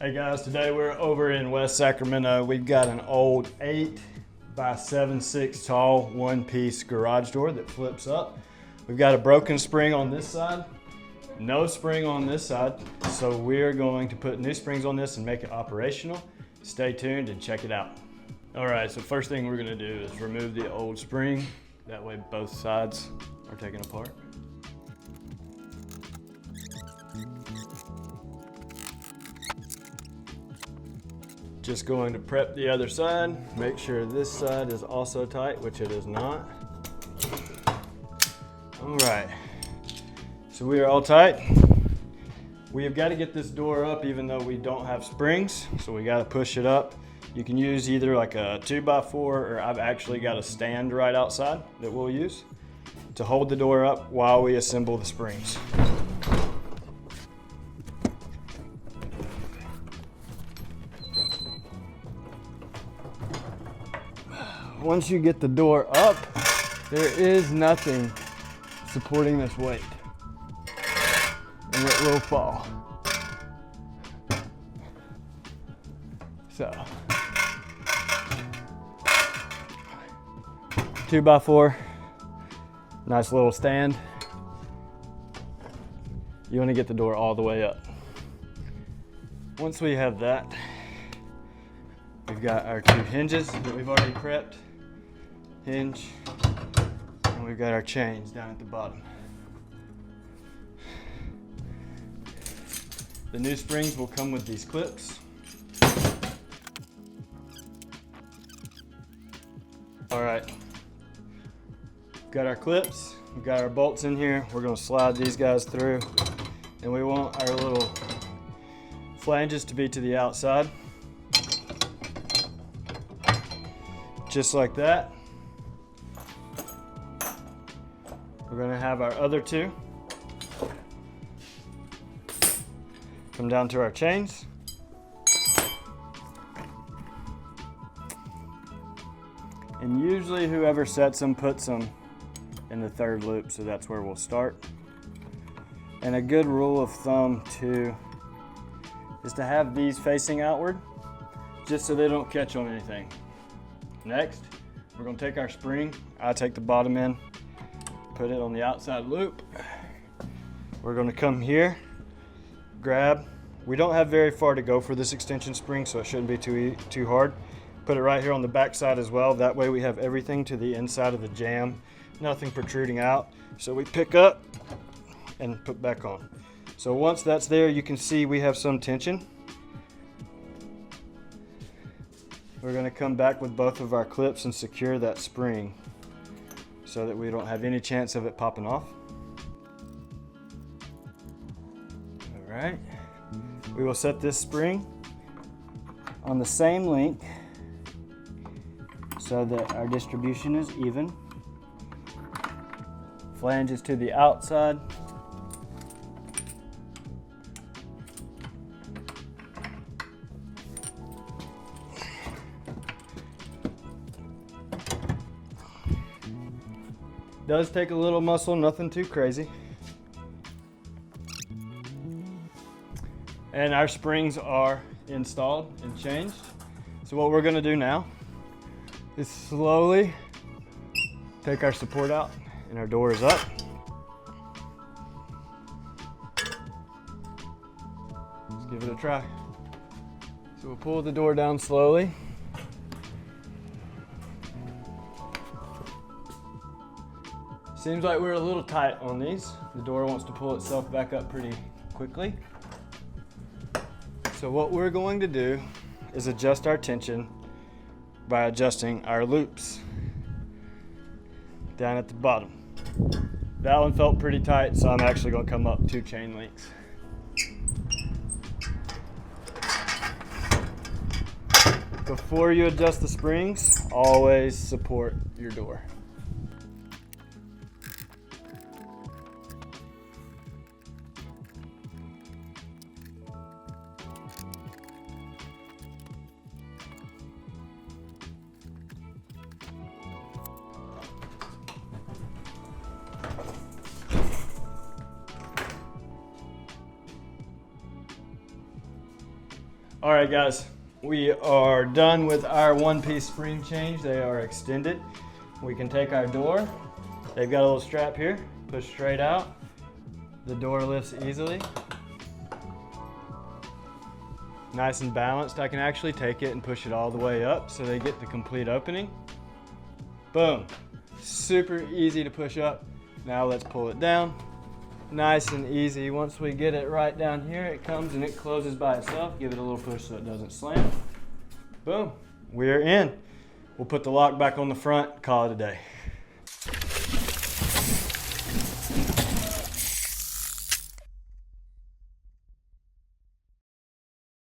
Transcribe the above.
Hey guys, today we're over in West Sacramento. We've got an old 8 by 7'6" tall one-piece garage door that flips up. We've got a broken spring on this side, no spring on this side. So we're going to put new springs on this and make it operational. Stay tuned and check it out. All right, so first thing we're gonna do is remove the old spring. That way both sides are taken apart. Just going to prep the other side. Make sure this side is also tight, which it is not. All right, so we are all tight. We have got to get this door up even though we don't have springs, so we got to push it up. You can use either like a 2x4 or I've actually got a stand right outside that we'll use to hold the door up while we assemble the springs. Once you get the door up, there is nothing supporting this weight, and it will fall. So, 2x4, nice little stand. You want to get the door all the way up. Once we have that, we've got our two hinges that we've already prepped. Hinge, and we've got our chains down at the bottom. The new springs will come with these clips. All right, got our clips, we've got our bolts in here. We're gonna slide these guys through, and we want our little flanges to be to the outside. Just like that. We're gonna have our other two come down to our chains. And usually whoever sets them puts them in the third loop, so that's where we'll start. And a good rule of thumb too is to have these facing outward, just so they don't catch on anything. Next, we're gonna take our spring. I take the bottom end, put it on the outside loop. We're gonna come here, grab. We don't have very far to go for this extension spring, so it shouldn't be too hard. Put it right here on the back side as well. That way we have everything to the inside of the jamb, nothing protruding out. So we pick up and put back on. So once that's there, you can see we have some tension. We're gonna come back with both of our clips and secure that spring so that we don't have any chance of it popping off. All right, we will set this spring on the same length so that our distribution is even. Flange is to the outside. Does take a little muscle, nothing too crazy. And our springs are installed and changed. So what we're gonna do now is slowly take our support out and our door is up. Let's give it a try. So we'll pull the door down slowly. Seems like we're a little tight on these. The door wants to pull itself back up pretty quickly. So what we're going to do is adjust our tension by adjusting our loops down at the bottom. That one felt pretty tight, so I'm actually going to come up 2 chain links. Before you adjust the springs, always support your door. All right, guys, we are done with our one-piece spring change. They are extended. We can take our door. They've got a little strap here, push straight out. The door lifts easily. Nice and balanced. I can actually take it and push it all the way up so they get the complete opening. Boom. Super easy to push up. Now let's pull it down. Nice and easy. Once we get it right down here, it comes and it closes by itself. Give it a little push so it doesn't slam. Boom. We're in. We'll put the lock back on the front, call it a day.